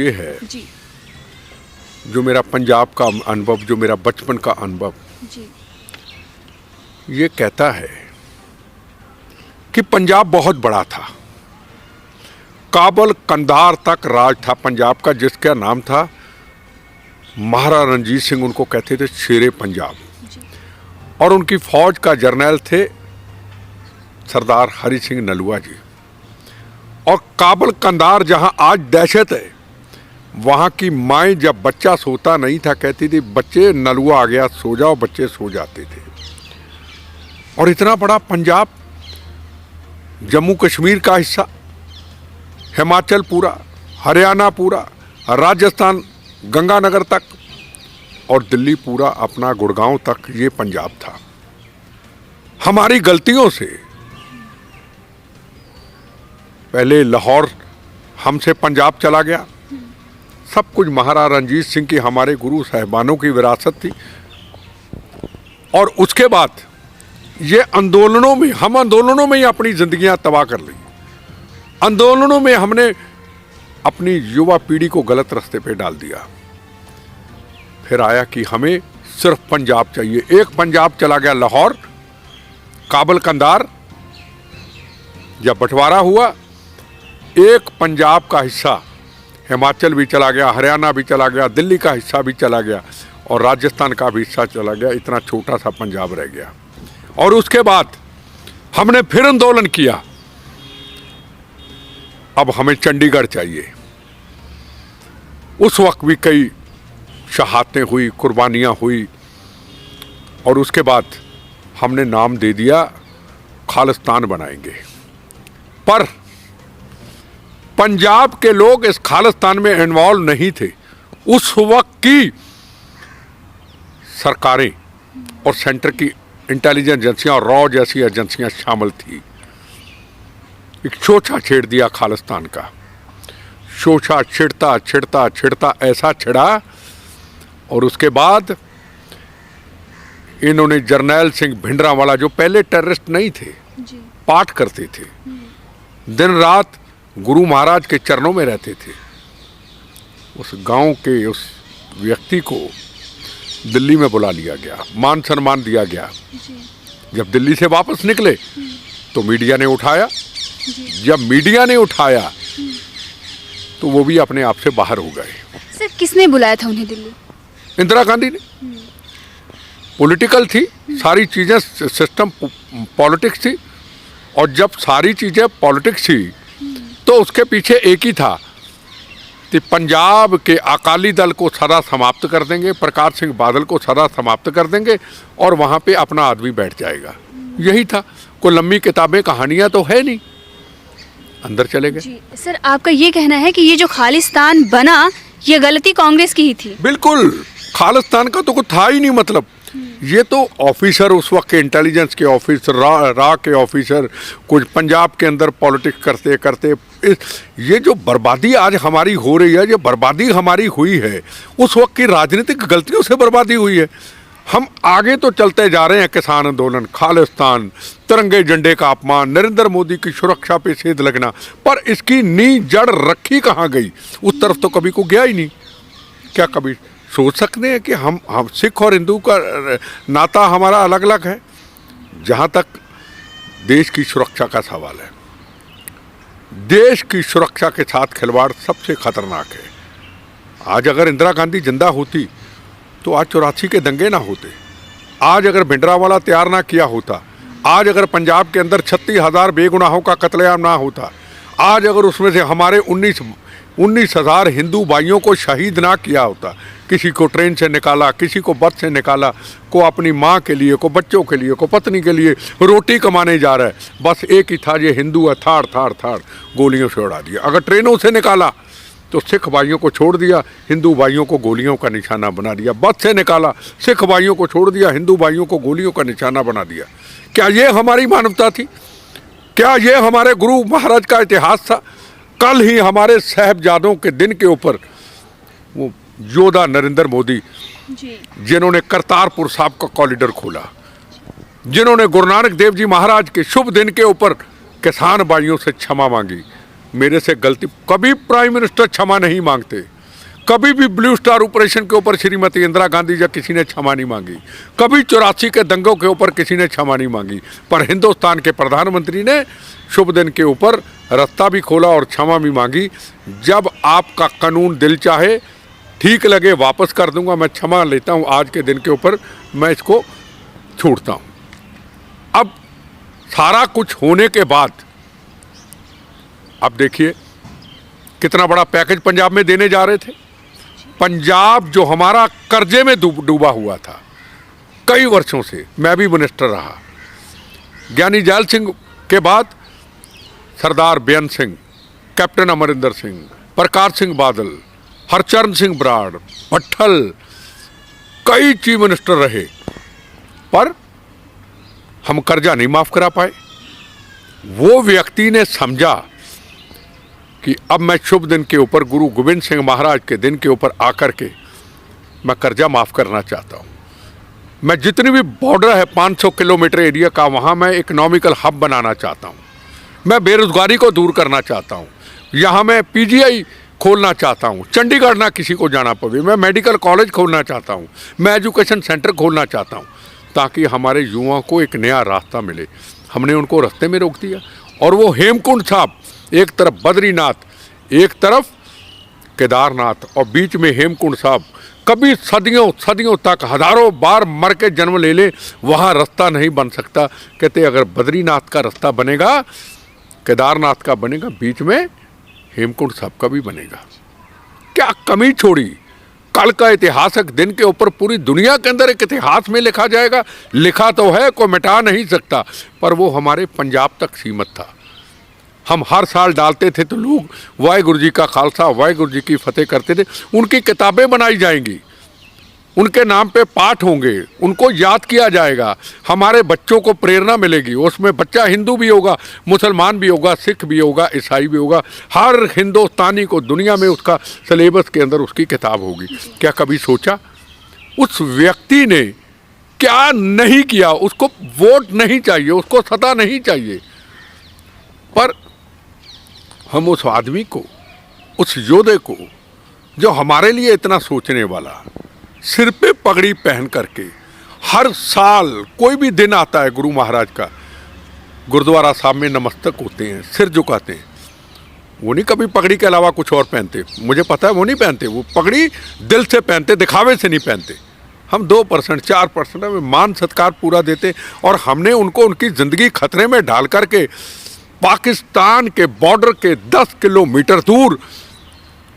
ये है जी जो मेरा पंजाब का अनुभव, जो मेरा बचपन का अनुभव जी ये कहता है कि पंजाब बहुत बड़ा था। काबल कंधार तक राज था पंजाब का, जिसका नाम था महाराजा रणजीत सिंह। उनको कहते थे शेरे पंजाब। जी और उनकी फौज का जर्नैल थे सरदार हरि सिंह नलुआ जी। और काबल कंधार जहां आज दहशत है, वहां की माएँ जब बच्चा सोता नहीं था कहती थी बच्चे नलुआ आ गया सो जाओ, बच्चे सो जाते थे। और इतना बड़ा पंजाब, जम्मू कश्मीर का हिस्सा, हिमाचल पूरा, हरियाणा पूरा, राजस्थान गंगानगर तक और दिल्ली पूरा अपना गुड़गांव तक, ये पंजाब था। हमारी गलतियों से पहले लाहौर हमसे पंजाब चला गया। सब कुछ महाराजा रणजीत सिंह की, हमारे गुरु साहिबानों की विरासत थी। और उसके बाद ये आंदोलनों में, हम आंदोलनों में ही अपनी जिंदगियां तबाह कर ली। आंदोलनों में हमने अपनी युवा पीढ़ी को गलत रास्ते पे डाल दिया। फिर आया कि हमें सिर्फ पंजाब चाहिए। एक पंजाब चला गया लाहौर, काबल कंधार। जब बंटवारा हुआ, एक पंजाब का हिस्सा हिमाचल भी चला गया, हरियाणा भी चला गया, दिल्ली का हिस्सा भी चला गया और राजस्थान का भी हिस्सा चला गया। इतना छोटा सा पंजाब रह गया। और उसके बाद हमने फिर आंदोलन किया, अब हमें चंडीगढ़ चाहिए। उस वक्त भी कई शहादतें हुई, कुर्बानियां हुई। और उसके बाद हमने नाम दे दिया खालिस्तान बनाएंगे। पर पंजाब के लोग इस खालिस्तान में इन्वॉल्व नहीं थे। उस वक्त की सरकारें और सेंटर की इंटेलिजेंस एजेंसियां और रॉ जैसी एजेंसियां शामिल थी। एक शोषा छेड़ दिया खालिस्तान का। शोषा छिड़ता छिड़ता छिड़ता ऐसा छिड़ा। और उसके बाद इन्होंने जर्नैल सिंह भिंडरांवाला, जो पहले टेररिस्ट नहीं थे, जी पाठ करते थे, दिन रात गुरु महाराज के चरणों में रहते थे, उस गांव के उस व्यक्ति को दिल्ली में बुला लिया गया, मान सम्मान दिया गया। जी जब दिल्ली से वापस निकले तो मीडिया ने उठाया। जी जब मीडिया ने उठाया तो वो भी अपने आप से बाहर हो गए। सर, किसने बुलाया था उन्हें दिल्ली? इंदिरा गांधी ने। पॉलिटिकल थी सारी चीज़ें, सिस्टम पॉलिटिक्स थी। और जब सारी चीज़ें पॉलिटिक्स थी तो उसके पीछे एक ही था कि पंजाब के अकाली दल को सदा समाप्त कर देंगे, प्रकाश सिंह बादल को सदा समाप्त कर देंगे और वहाँ पे अपना आदमी बैठ जाएगा। यही था। कोई लंबी किताबें कहानियाँ तो है नहीं। अंदर चले गए। जी सर, आपका ये कहना है कि ये जो खालिस्तान बना, ये गलती कांग्रेस की ही थी? बिल्कुल। खालिस्तान का तो कुछ था ही नहीं। मतलब ये तो ऑफिसर, उस वक्त के इंटेलिजेंस के ऑफिसर, रा के ऑफिसर, कुछ पंजाब के अंदर पॉलिटिक्स करते करते ये जो बर्बादी आज हमारी हो रही है, ये बर्बादी हमारी हुई है उस वक्त की राजनीतिक गलतियों से बर्बादी हुई है। हम आगे तो चलते जा रहे हैं। किसान आंदोलन, खालिस्तान, तिरंगे झंडे का अपमान, नरेंद्र मोदी की सुरक्षा पे सेध लगना, पर इसकी नींव जड़ रखी कहाँ गई? उस तरफ तो कभी को गया ही नहीं। क्या कभी सोच सकते हैं कि हम सिख और हिंदू का नाता हमारा अलग अलग है? जहाँ तक देश की सुरक्षा का सवाल है, देश की सुरक्षा के साथ खिलवाड़ सबसे खतरनाक है। आज अगर इंदिरा गांधी जिंदा होती तो आज 84 के दंगे ना होते। आज अगर भिंडरांवाला तैयार ना किया होता, आज अगर पंजाब के अंदर 36,000 बेगुनाहों का कत्लेआम ना होता, आज अगर उसमें से हमारे 19,000 हिंदू भाइयों को शहीद ना किया होता, किसी को ट्रेन से निकाला, किसी को बस से निकाला, को अपनी माँ के लिए, को बच्चों के लिए, को पत्नी के लिए रोटी कमाने जा रहा है, बस एक ही था, ये हिंदू है, थाड़ थाड़ थाड़ गोलियों से उड़ा दिया। अगर ट्रेनों से निकाला तो सिख भाइयों को छोड़ दिया, हिंदू भाइयों को गोलियों का निशाना बना दिया। बस से निकाला, सिख भाइयों को छोड़ दिया, हिंदू भाइयों को गोलियों का निशाना बना दिया। क्या ये हमारी मानवता थी? क्या ये हमारे गुरु महाराज का इतिहास था? कल ही हमारे साहिबजादों के दिन के ऊपर वो योद्धा नरेंद्र मोदी, जिन्होंने करतारपुर साहब का कॉरिडोर खोला, जिन्होंने गुरु नानक देव जी महाराज के शुभ दिन के ऊपर किसान भाइयों से क्षमा मांगी, मेरे से गलती, कभी प्राइम मिनिस्टर क्षमा नहीं मांगते, कभी भी ब्लू स्टार ऑपरेशन के ऊपर श्रीमती इंदिरा गांधी या किसी ने क्षमा नहीं मांगी, कभी 84 के दंगों के ऊपर किसी ने क्षमा नहीं मांगी, पर हिंदुस्तान के प्रधानमंत्री ने शुभ दिन के ऊपर रास्ता भी खोला और क्षमा भी मांगी। जब आपका कानून दिल चाहे, ठीक लगे वापस कर दूंगा, मैं क्षमा लेता हूं, आज के दिन के ऊपर मैं इसको छोड़ता हूं। अब सारा कुछ होने के बाद अब देखिए कितना बड़ा पैकेज पंजाब में देने जा रहे थे। पंजाब जो हमारा कर्जे में डूबा हुआ था कई वर्षों से, मैं भी मिनिस्टर रहा, ज्ञानी जैल सिंह के बाद सरदार बेअंत सिंह, कैप्टन अमरिंदर सिंह, प्रकाश सिंह बादल, हरचरण सिंह बराड़, भट्टल, कई चीफ मिनिस्टर रहे, पर हम कर्जा नहीं माफ करा पाए। वो व्यक्ति ने समझा कि अब मैं शुभ दिन के ऊपर, गुरु गोविंद सिंह महाराज के दिन के ऊपर आकर के मैं कर्जा माफ़ करना चाहता हूँ। मैं जितनी भी बॉर्डर है 500 किलोमीटर एरिया का, वहाँ मैं इकोनॉमिकल हब बनाना चाहता हूँ, मैं बेरोज़गारी को दूर करना चाहता हूँ, यहाँ मैं पीजीआई खोलना चाहता हूँ, चंडीगढ़ ना किसी को जाना पड़े, मैं मेडिकल कॉलेज खोलना चाहता हूँ, मैं एजुकेशन सेंटर खोलना चाहता हूँ, ताकि हमारे युवाओं को एक नया रास्ता मिले। हमने उनको रास्ते में रोक दिया। और वो हेमकुंड साहब, एक तरफ बद्रीनाथ, एक तरफ केदारनाथ, और बीच में हेमकुंड साहब, कभी सदियों सदियों तक हजारों बार मर के जन्म ले ले, वहाँ रास्ता नहीं बन सकता। कहते अगर बद्रीनाथ का रास्ता बनेगा, केदारनाथ का बनेगा, बीच में हेमकुंड साहब का भी बनेगा। क्या कमी छोड़ी। कल का ऐतिहासिक दिन के ऊपर पूरी दुनिया के अंदर एक इतिहास में लिखा जाएगा। लिखा तो है, कोई मिटा नहीं सकता, पर वो हमारे पंजाब तक सीमित था। हम हर साल डालते थे तो लोग वाहिगुरु जी का खालसा, वाहिगुरु जी की फतेह करते थे। उनकी किताबें बनाई जाएंगी, उनके नाम पे पाठ होंगे, उनको याद किया जाएगा, हमारे बच्चों को प्रेरणा मिलेगी। उसमें बच्चा हिंदू भी होगा, मुसलमान भी होगा, सिख भी होगा, ईसाई भी होगा, हर हिंदुस्तानी को दुनिया में उसका सिलेबस के अंदर उसकी किताब होगी। क्या कभी सोचा उस व्यक्ति ने क्या नहीं किया? उसको वोट नहीं चाहिए, उसको सत्ता नहीं चाहिए, पर हम उस आदमी को, उस योद्धे को, जो हमारे लिए इतना सोचने वाला, सिर पे पगड़ी पहन करके हर साल कोई भी दिन आता है गुरु महाराज का, गुरुद्वारा साहब में नमस्तक होते हैं, सिर झुकाते हैं। वो नहीं कभी पगड़ी के अलावा कुछ और पहनते, मुझे पता है वो नहीं पहनते। वो पगड़ी दिल से पहनते, दिखावे से नहीं पहनते। हम 2% 4% में मान सत्कार पूरा देते, और हमने उनको उनकी ज़िंदगी खतरे में डाल करके पाकिस्तान के बॉर्डर के 10 किलोमीटर दूर,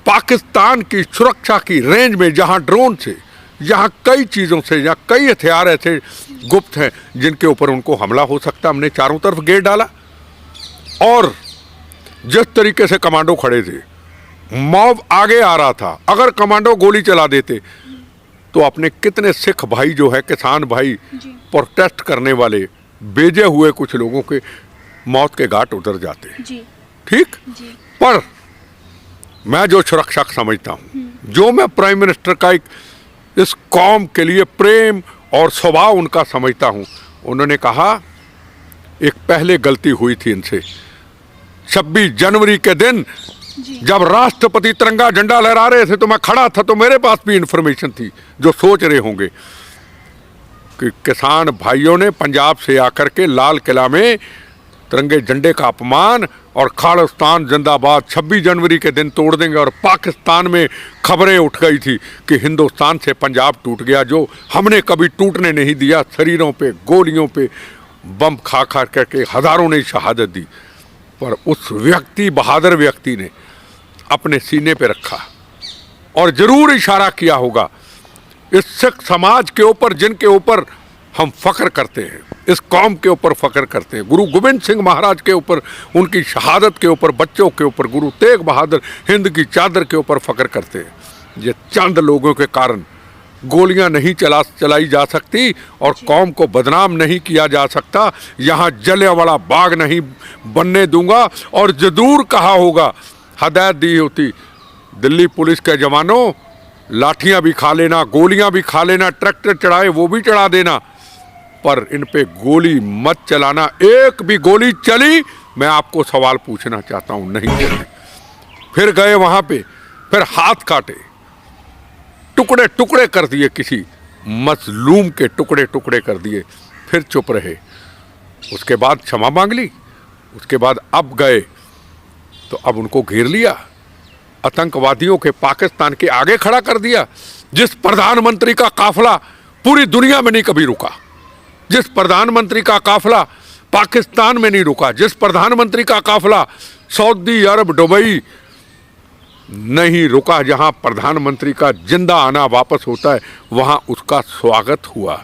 पाकिस्तान की सुरक्षा की रेंज में, जहां ड्रोन से, जहां कई चीज़ों से, जहां कई हथियार ऐसे गुप्त हैं जिनके ऊपर उनको हमला हो सकता, हमने चारों तरफ घेर डाला। और जिस तरीके से कमांडो खड़े थे, मॉब आगे आ रहा था, अगर कमांडो गोली चला देते तो अपने कितने सिख भाई जो है, किसान भाई, प्रोटेस्ट करने वाले, बेजे हुए कुछ लोगों के मौत के घाट उतर जाते। ठीक, पर मैं जो सुरक्षा समझता हूँ, जो मैं प्राइम मिनिस्टर का एक इस कौम के लिए प्रेम और स्वभाव उनका समझता हूँ, उन्होंने कहा एक पहले गलती हुई थी इनसे। 26 जनवरी के दिन जब राष्ट्रपति तिरंगा झंडा लहरा रहे थे तो मैं खड़ा था, तो मेरे पास भी इंफॉर्मेशन थी, जो सोच रहे होंगे कि किसान भाइयों ने पंजाब से आकर के लाल किला में तिरंगे झंडे का अपमान और खालिस्तान जिंदाबाद 26 जनवरी के दिन तोड़ देंगे। और पाकिस्तान में खबरें उठ गई थी कि हिंदुस्तान से पंजाब टूट गया, जो हमने कभी टूटने नहीं दिया। शरीरों पे, गोलियों पे बम खा खा करके हज़ारों ने शहादत दी, पर उस व्यक्ति, बहादुर व्यक्ति ने अपने सीने पे रखा और ज़रूर इशारा किया होगा इस सिख समाज के ऊपर, जिनके ऊपर हम फ़ख्र करते हैं, इस कौम के ऊपर फ़ख्र करते हैं, गुरु गोविंद सिंह महाराज के ऊपर, उनकी शहादत के ऊपर, बच्चों के ऊपर, गुरु तेग बहादुर हिंद की चादर के ऊपर फ़ख्र करते हैं। ये चंद लोगों के कारण गोलियां नहीं चलाई जा सकती और कौम को बदनाम नहीं किया जा सकता। यहाँ जलियांवाला बाग नहीं बनने दूंगा। और ज़रूर कहा होगा, हदायत दी होती, दिल्ली पुलिस के जवानों, लाठियाँ भी खा लेना, गोलियाँ भी खा लेना, ट्रैक्टर चढ़ाए वो भी चढ़ा देना, पर इन पे गोली मत चलाना। एक भी गोली चली मैं आपको सवाल पूछना चाहता हूं, नहीं चले। फिर गए वहां पे, फिर हाथ काटे, टुकड़े टुकड़े कर दिए, किसी मजलूम के टुकड़े टुकड़े कर दिए, फिर चुप रहे। उसके बाद क्षमा मांग ली। उसके बाद अब गए तो अब उनको घेर लिया, आतंकवादियों के पाकिस्तान के आगे खड़ा कर दिया। जिस प्रधानमंत्री का काफिला पूरी दुनिया में नहीं कभी रुका, जिस प्रधानमंत्री का काफिला पाकिस्तान में नहीं रुका, जिस प्रधानमंत्री का काफिला सऊदी अरब दुबई नहीं रुका, जहां प्रधानमंत्री का जिंदा आना वापस होता है, वहां उसका स्वागत हुआ।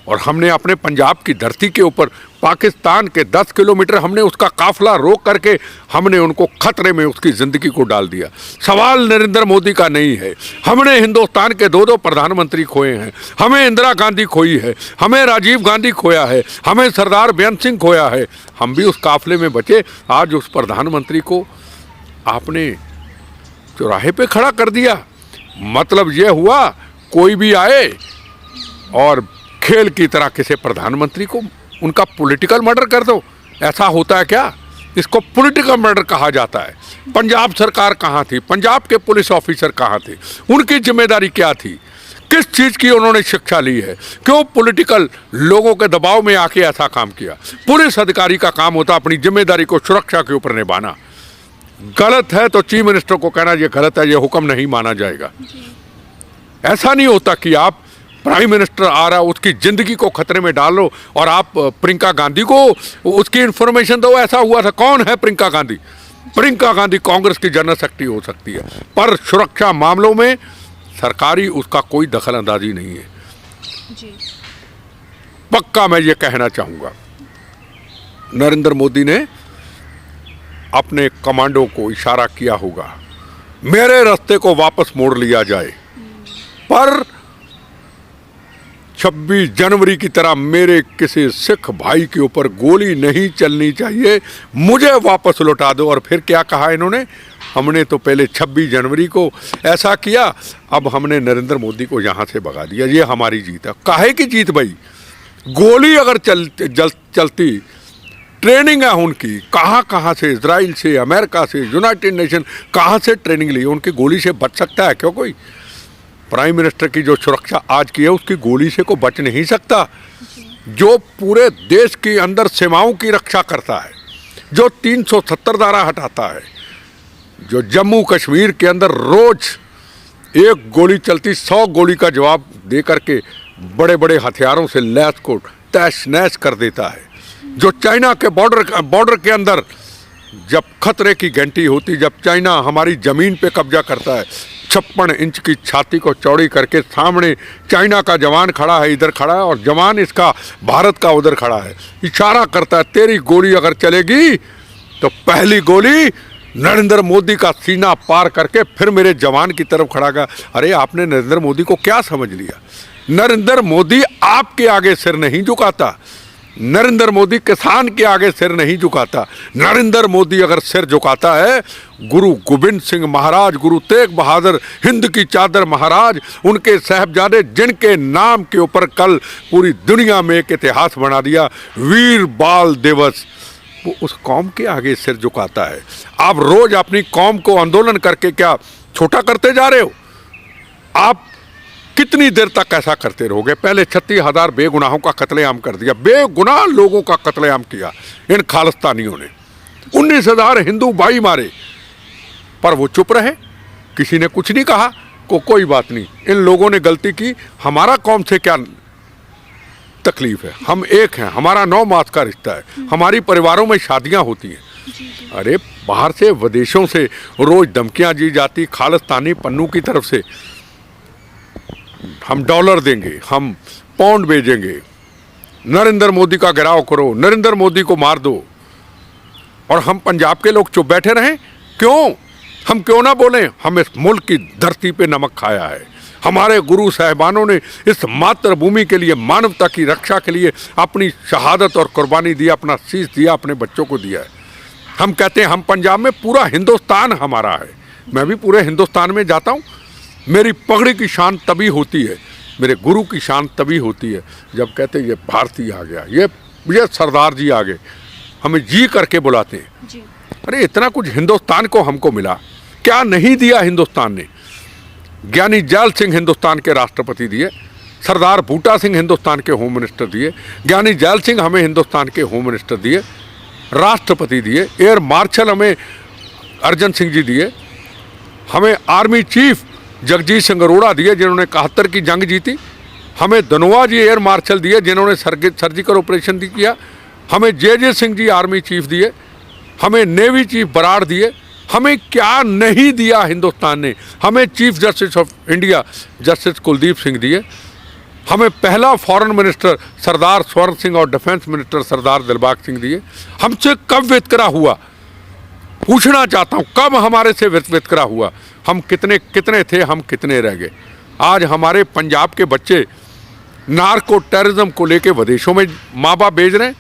और हमने अपने पंजाब की धरती के ऊपर पाकिस्तान के 10 किलोमीटर हमने उसका काफिला रोक करके हमने उनको खतरे में उसकी ज़िंदगी को डाल दिया। सवाल नरेंद्र मोदी का नहीं है। हमने हिंदुस्तान के 2 प्रधानमंत्री खोए हैं, हमें इंदिरा गांधी खोई है, हमें राजीव गांधी खोया है, हमें सरदार बेअंत सिंह खोया है, हम भी उस काफिले में बचे। आज उस प्रधानमंत्री को आपने चौराहे पे खड़ा कर दिया। मतलब ये हुआ कोई भी आए और खेल की तरह किसी प्रधानमंत्री को उनका पॉलिटिकल मर्डर कर दो। ऐसा होता है क्या? इसको पॉलिटिकल मर्डर कहा जाता है। पंजाब सरकार कहाँ थी? पंजाब के पुलिस ऑफिसर कहाँ थे? उनकी जिम्मेदारी क्या थी? किस चीज़ की उन्होंने शिक्षा ली है? क्यों पॉलिटिकल लोगों के दबाव में आके ऐसा काम किया? पुलिस अधिकारी का काम होता अपनी जिम्मेदारी को सुरक्षा के ऊपर निभाना। गलत है तो चीफ मिनिस्टर को कहना ये गलत है, ये हुक्म नहीं माना जाएगा। ऐसा नहीं होता कि आप प्राइम मिनिस्टर आ रहा उसकी ज़िंदगी को खतरे में डाल लो और आप प्रियंका गांधी को उसकी इन्फॉर्मेशन दो। ऐसा हुआ था। कौन है प्रियंका गांधी? प्रियंका गांधी कांग्रेस की जनरल सेक्रेटरी हो सकती है, पर सुरक्षा मामलों में सरकारी उसका कोई दखल अंदाजी नहीं है। जी। पक्का मैं ये कहना चाहूँगा, नरेंद्र मोदी ने अपने कमांडो को इशारा किया होगा मेरे रास्ते को वापस मोड़ लिया जाए, पर 26 जनवरी की तरह मेरे किसी सिख भाई के ऊपर गोली नहीं चलनी चाहिए, मुझे वापस लौटा दो। और फिर क्या कहा इन्होंने? हमने तो पहले 26 जनवरी को ऐसा किया, अब हमने नरेंद्र मोदी को यहाँ से भगा दिया, ये हमारी जीत है। काहे की जीत भाई? गोली अगर चलती, ट्रेनिंग है उनकी, कहाँ से, इजराइल से, अमेरिका से, यूनाइटेड नेशन, कहाँ से ट्रेनिंग ली? उनकी गोली से बच सकता है क्यों कोई? प्राइम मिनिस्टर की जो सुरक्षा आज की है उसकी गोली से को बच नहीं सकता। जो पूरे देश के अंदर सीमाओं की रक्षा करता है, जो 370 धारा हटाता है, जो जम्मू कश्मीर के अंदर रोज एक गोली चलती 100 गोली का जवाब दे करके बड़े बड़े हथियारों से लैस को तहस नहस कर देता है, जो चाइना के बॉर्डर के अंदर जब खतरे की घंटी होती, जब चाइना हमारी ज़मीन पे कब्जा करता है, 56 इंच की छाती को चौड़ी करके सामने चाइना का जवान खड़ा है, इधर खड़ा है, और जवान इसका भारत का उधर खड़ा है, इशारा करता है तेरी गोली अगर चलेगी तो पहली गोली नरेंद्र मोदी का सीना पार करके फिर मेरे जवान की तरफ खड़ा गया। अरे आपने नरेंद्र मोदी को क्या समझ लिया? नरेंद्र मोदी आपके आगे सिर नहीं झुकाता, नरेंद्र मोदी किसान के आगे सिर नहीं झुकाता। नरेंद्र मोदी अगर सिर झुकाता है, गुरु गोविंद सिंह महाराज, गुरु तेग बहादुर, हिंद की चादर महाराज, उनके साहबजादे जिनके नाम के ऊपर कल पूरी दुनिया में एक इतिहास बना दिया, वीर बाल दिवस, वो उस कौम के आगे सिर झुकाता है। आप रोज अपनी कौम को आंदोलन करके क्या छोटा करते जा रहे हो? आप कितनी देर तक ऐसा करते रहोगे? पहले 36,000 बेगुनाहों का कत्लेआम कर दिया, बेगुनाह लोगों का कत्लेआम किया इन खालिस्तानियों ने, 19,000 हिंदू भाई मारे, पर वो चुप रहे, किसी ने कुछ नहीं कहा। कोई बात नहीं, इन लोगों ने गलती की, हमारा कौम से क्या तकलीफ है? हम एक हैं, हमारा 9 मास का रिश्ता है, हमारी परिवारों में शादियां होती हैं। अरे बाहर से, विदेशों से रोज धमकियां दी जाती खालिस्तानी पन्नू की तरफ से, हम डॉलर देंगे, हम पाउंड भेजेंगे, नरेंद्र मोदी का घेराव करो, नरेंद्र मोदी को मार दो, और हम पंजाब के लोग चुप बैठे रहें? क्यों? हम क्यों ना बोलें? हम इस मुल्क की धरती पे नमक खाया है, हमारे गुरु साहिबानों ने इस मातृभूमि के लिए, मानवता की रक्षा के लिए अपनी शहादत और कुर्बानी दी, अपना शीश दिया, अपने बच्चों को दिया है। हम कहते हैं हम पंजाब में, पूरा हिंदुस्तान हमारा है। मैं भी पूरे हिंदुस्तान में जाता हूँ, मेरी पगड़ी की शान तभी होती है, मेरे गुरु की शान तभी होती है जब कहते ये भारतीय आ गया, ये सरदार जी आ गए। हमें जी करके बुलाते हैं। जी। अरे इतना कुछ हिंदुस्तान को हमको मिला, क्या नहीं दिया हिंदुस्तान ने? ज्ञानी जैल सिंह हिंदुस्तान के राष्ट्रपति दिए, सरदार बूटा सिंह हिंदुस्तान के होम मिनिस्टर दिए, ज्ञानी जैल सिंह हमें हिंदुस्तान के होम मिनिस्टर दिए, राष्ट्रपति दिए, एयर मार्शल हमें अर्जन सिंह जी दिए, हमें आर्मी चीफ जगजीत सिंह अरोड़ा दिए जिन्होंने 71 की जंग जीती, हमें धनोआ जी एयर मार्शल दिए जिन्होंने सर्जिकल ऑपरेशन किया, हमें जे सिंह जी आर्मी चीफ दिए, हमें नेवी चीफ बराड़ दिए। हमें क्या नहीं दिया हिंदुस्तान ने? हमें chief justice of India justice Kuldeep Singh दिए, हमें पहला फॉरेन मिनिस्टर सरदार स्वर्ण सिंह और डिफेंस मिनिस्टर सरदार दिलबाग सिंह दिए। हमसे कब वितकरा हुआ? पूछना चाहता हूँ, कब हमारे से वितकरा हुआ? हम कितने कितने थे, हम कितने रह गए? आज हमारे पंजाब के बच्चे नार्को टेररिज्म को लेके विदेशों में माँ बाप भेज रहे हैं,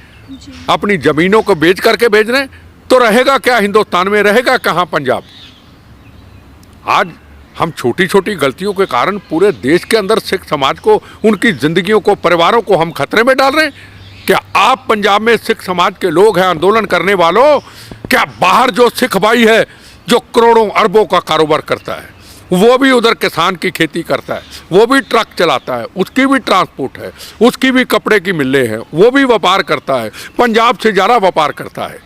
अपनी ज़मीनों को बेच करके भेज रहे हैं, तो रहेगा क्या हिंदुस्तान में? रहेगा कहाँ पंजाब? आज हम छोटी छोटी गलतियों के कारण पूरे देश के अंदर सिख समाज को, उनकी जिंदगियों को, परिवारों को हम खतरे में डाल रहे हैं। क्या आप पंजाब में सिख समाज के लोग हैं, आंदोलन करने वालों, क्या बाहर जो सिख भाई है जो करोड़ों अरबों का कारोबार करता है, वो भी उधर किसान की खेती करता है, वो भी ट्रक चलाता है, उसकी भी ट्रांसपोर्ट है, उसकी भी कपड़े की मिलें हैं, वो भी व्यापार करता है, पंजाब से ज़्यादा व्यापार करता है,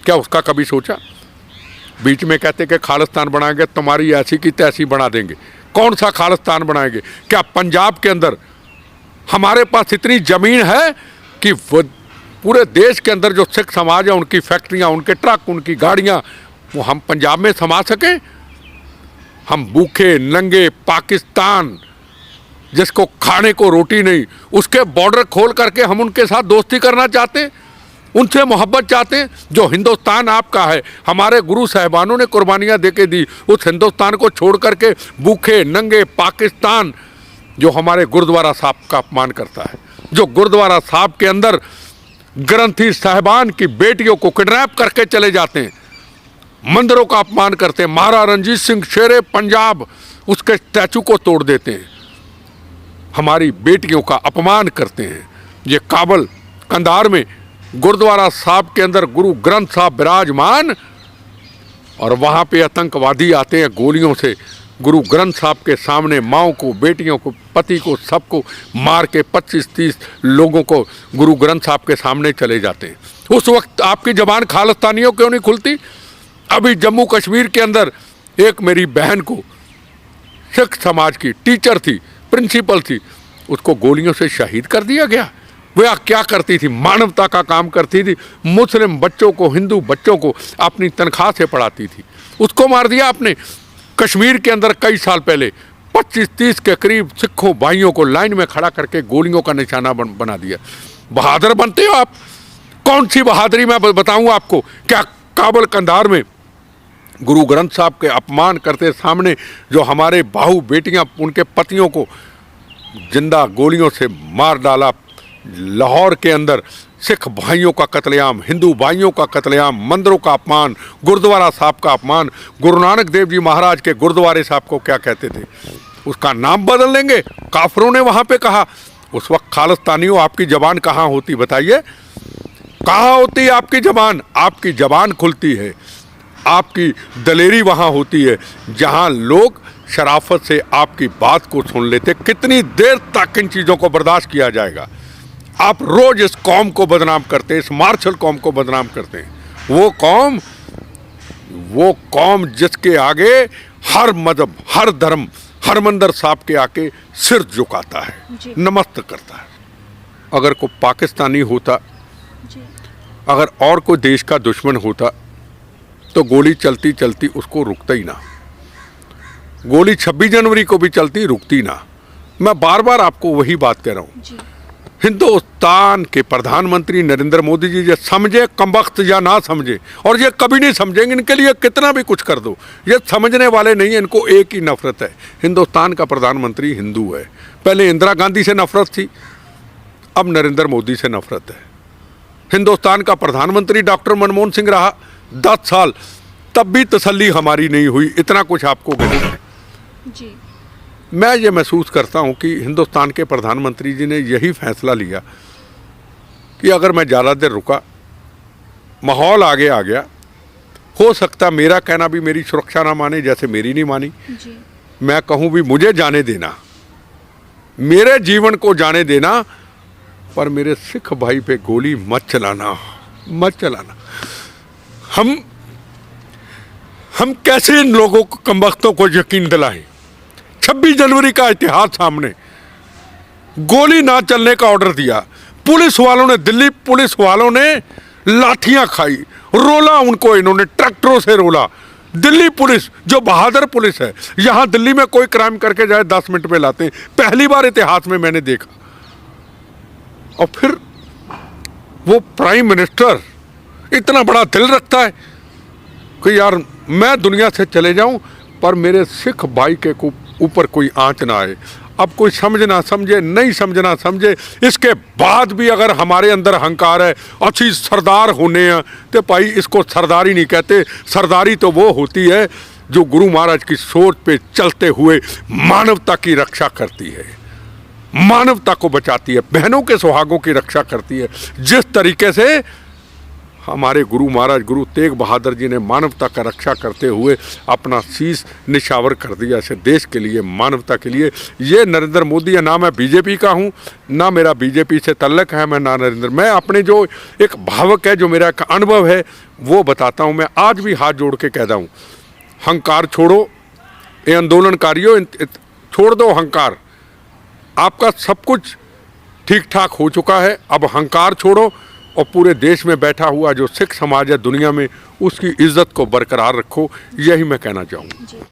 क्या उसका कभी सोचा? बीच में कहते कि खालिस्तान बनाएंगे, तुम्हारी ऐसी की तैसी बना देंगे। कौन सा खालिस्तान बनाएंगे? क्या पंजाब के अंदर हमारे पास इतनी ज़मीन है कि वो पूरे देश के अंदर जो सिख समाज है, उनकी फैक्ट्रियाँ, उनके ट्रक, उनकी गाड़ियाँ, वो हम पंजाब में समा सकें? हम भूखे नंगे पाकिस्तान, जिसको खाने को रोटी नहीं, उसके बॉर्डर खोल करके हम उनके साथ दोस्ती करना चाहते हैं, उनसे मोहब्बत चाहते हैं? जो हिंदुस्तान आपका है, हमारे गुरु साहिबानों ने कुर्बानियाँ दे के दी, उस हिंदुस्तान को छोड़ करके भूखे नंगे पाकिस्तान, जो हमारे गुरुद्वारा साहब का अपमान करता है, जो गुरुद्वारा साहब के अंदर ग्रंथी साहिबान की बेटियों को किडनैप करके चले जाते हैं, मंदिरों का अपमान करते हैं, महाराजा रणजीत सिंह शेरे पंजाब, उसके स्टैचू को तोड़ देते हैं, हमारी बेटियों का अपमान करते हैं। ये काबल कंधार में गुरुद्वारा साहब के अंदर गुरु ग्रंथ साहब विराजमान, और वहाँ पे आतंकवादी आते हैं गोलियों से, गुरु ग्रंथ साहब के सामने माँओं को, बेटियों को, पति को, सबको मार के 25-30 लोगों को गुरु ग्रंथ साहब के सामने चले जाते हैं। उस वक्त आपकी ज़बान खालिस्तानियों क्यों नहीं खुलती? अभी जम्मू कश्मीर के अंदर एक मेरी बहन को, सिख समाज की टीचर थी, प्रिंसिपल थी, उसको गोलियों से शहीद कर दिया गया। वह क्या करती थी? मानवता का काम करती थी, मुस्लिम बच्चों को, हिंदू बच्चों को अपनी तनख्वाह से पढ़ाती थी, उसको मार दिया आपने। कश्मीर के अंदर कई साल पहले 25-30 के करीब सिखों भाइयों को लाइन में खड़ा करके गोलियों का निशाना बना दिया। बहादुर बनते हो आप? कौन सी बहादुरी मैं बताऊं आपको? क्या काबल कंधार में गुरु ग्रंथ साहब के अपमान करते सामने जो हमारे बाहू बेटियां, उनके पतियों को जिंदा गोलियों से मार डाला, लाहौर के अंदर सिख भाइयों का कत्लेआम, हिंदू भाइयों का कत्लेआम, मंदिरों का अपमान, गुरुद्वारा साहब का अपमान, गुरु नानक देव जी महाराज के गुरुद्वारे साहब को क्या कहते थे? उसका नाम बदल लेंगे, काफरों ने वहाँ पे कहा। उस वक्त खालिस्तानियों आपकी ज़बान कहाँ होती? बताइए, कहाँ होती है आपकी ज़बान? आपकी ज़बान खुलती है, आपकी दलेरी वहाँ होती है जहाँ लोग शराफत से आपकी बात को सुन लेते। कितनी देर तक इन चीज़ों को बर्दाश्त किया जाएगा? आप रोज इस कौम को बदनाम करते हैं, इस मार्शल कौम को बदनाम करते हैं। वो कौम जिसके आगे हर मजहब, हर धर्म, हरमंदर साहब के आके सिर झुकाता है, नमस्त करता है। अगर कोई पाकिस्तानी होता, अगर और कोई देश का दुश्मन होता, तो गोली चलती चलती उसको रुकता ही ना। गोली 26 जनवरी को भी चलती, रुकती ना। मैं बार बार आपको वही बात कह रहा हूँ। हिंदुस्तान के प्रधानमंत्री नरेंद्र मोदी जी ये समझे कमबख्त या ना समझे, और ये कभी नहीं समझेंगे, इनके लिए कितना भी कुछ कर दो, ये समझने वाले नहीं है। इनको एक ही नफरत है, हिंदुस्तान का प्रधानमंत्री हिंदू है। पहले इंदिरा गांधी से नफरत थी, अब नरेंद्र मोदी से नफरत है। हिंदुस्तान का प्रधानमंत्री डॉक्टर मनमोहन सिंह रहा 10 साल, तब भी तसल्ली हमारी नहीं हुई। इतना कुछ आपको कहना है जी। मैं ये महसूस करता हूँ कि हिंदुस्तान के प्रधानमंत्री जी ने यही फैसला लिया कि अगर मैं ज़्यादा देर रुका माहौल आगे आ गया, हो सकता मेरा कहना भी मेरी सुरक्षा ना माने, जैसे मेरी नहीं मानी। जी। मैं कहूं भी मुझे जाने देना, मेरे जीवन को जाने देना, पर मेरे सिख भाई पे गोली मत चलाना, मत चलाना। हम कैसे इन लोगों को, कमबख्तों को यकीन दिलाएं? 26 जनवरी का इतिहास सामने, गोली ना चलने का ऑर्डर दिया, पुलिस वालों ने, दिल्ली पुलिस वालों ने लाठियां खाई, रोला उनको, इन्होंने ट्रैक्टरों से रोला। दिल्ली पुलिस जो बहादुर पुलिस है, यहां दिल्ली में कोई क्राइम करके जाए 10 मिनट में लाते हैं, पहली बार इतिहास में मैंने देखा। और फिर वो प्राइम मिनिस्टर इतना बड़ा दिल रखता है कि यार मैं दुनिया से चले जाऊं पर मेरे सिख भाई के ऊपर कोई आंच ना आए। अब कोई समझना समझे, नहीं समझना समझे, इसके बाद भी अगर हमारे अंदर अहंकार है, अच्छी सरदार होने हैं, तो भाई इसको सरदारी नहीं कहते। सरदारी तो वो होती है जो गुरु महाराज की सोच पे चलते हुए मानवता की रक्षा करती है, मानवता को बचाती है, बहनों के सुहागों की रक्षा करती है। जिस तरीके से हमारे गुरु महाराज गुरु तेग बहादुर जी ने मानवता का रक्षा करते हुए अपना शीश निछावर कर दिया इस देश के लिए, मानवता के लिए। ये नरेंद्र मोदी है, ना मैं बीजेपी का हूँ, ना मेरा बीजेपी से तल्लक है, मैं ना नरेंद्र, मैं अपने जो एक भावक है, जो मेरा एक अनुभव है वो बताता हूँ। मैं आज भी हाथ जोड़ के कहता हूँ, अहंकार छोड़ो, ये आंदोलनकारियों छोड़ दो अहंकार। आपका सब कुछ ठीक ठाक हो चुका है, अब अहंकार छोड़ो और पूरे देश में बैठा हुआ जो सिख समाज है दुनिया में, उसकी इज्जत को बरकरार रखो, यही मैं कहना चाहूँगा।